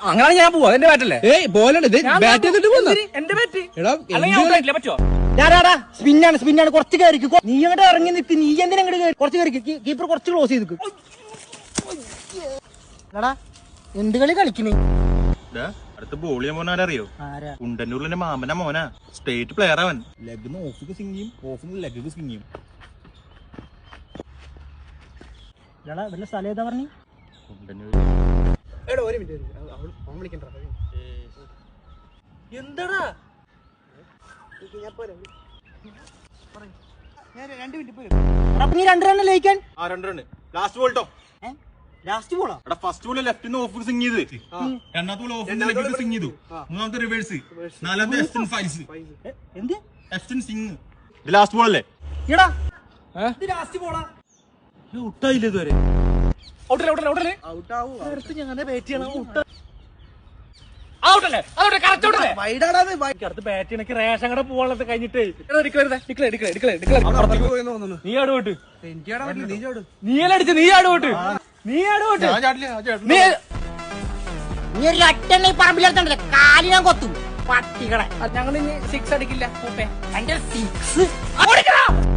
അങ്ങനെ ഞാൻ പോവാ എന്റെ ബാറ്റല്ലേ ബോലാണ് ഇത് ബാറ്റ് ചെയ്തിട്ട് പോകുന്ന എന്റെ ബാറ്റ് പറ്റുമോ? സ്പിന്നാണ് കുറച്ച് കയറിക്ക്. നീ അങ്ങോട്ട് ഇറങ്ങി നിൽക്ക്. നീ എന്തിനാ അങ്ങോട്ട് കുറച്ച് കയറിക്ക്. കീപ്പർ കുറച്ച് ക്ലോസ് ചെയ്ത് നിൽക്കും. എടാ എന്ത് കളി കളിക്കണേ? അടുത്ത ബോൾ ചെയ്യാൻ മോനാരറിയോ? കുണ്ടന്നൂരിലെ മാമന മോനാ. സ്റ്റേറ്റ് പ്ലെയർ അവൻ. ലെഗ് ഓഫിക്ക് സ്വിങ് ചെയ്യും, ഓഫിന് ലെഗ് സ്വിങ് ചെയ്യും. വല്ല സ്ഥലം ഏതാ പറഞ്ഞു? എന്താടാ നീ 2 റൺ ലയിക്കാൻ? 2 റൺ ലാസ്റ്റ് ബോൾട്ടോ. ലാസ്റ്റ് ബോളാ? ഫസ്റ്റ് ബോൾ ലെഫ്റ്റിന്ന് ഓഫ് സ്വിങ് ചെയ്ത്, രണ്ടാമത്തെ ബോൾ ഓഫിന് ലെഗ് സ്വിങ് ചെയ്തു, മൂന്നാമത്തെ റിവേഴ്സ്, നാലാമത്തെ എഫ്റ്റൻ ഫൈൽസ്. എന്ത് എഫ്റ്റൻ സിംഗ്. ഇത് ലാസ്റ്റ് ബോൾ അല്ലേ? എടാ ഇത് ലാസ്റ്റ് ബോളാ. ഔട്ടായില്ല ഇതുവരെ. റേഷൻ കട പോവാനുള്ളത് കഴിഞ്ഞിട്ട് നീ ആടുപോട്ട് നീയലടിച്ച് നീ ആടുപോട്ട് നീ ഒരു ഒറ്റ പറമ്പിലെടുത്തണ്ടല്ലേ കാലി ഞാൻ കൊത്തും പട്ടികളെ. ഞങ്ങൾ ഇനി 6 അടിക്കില്ല. എന്റെ 6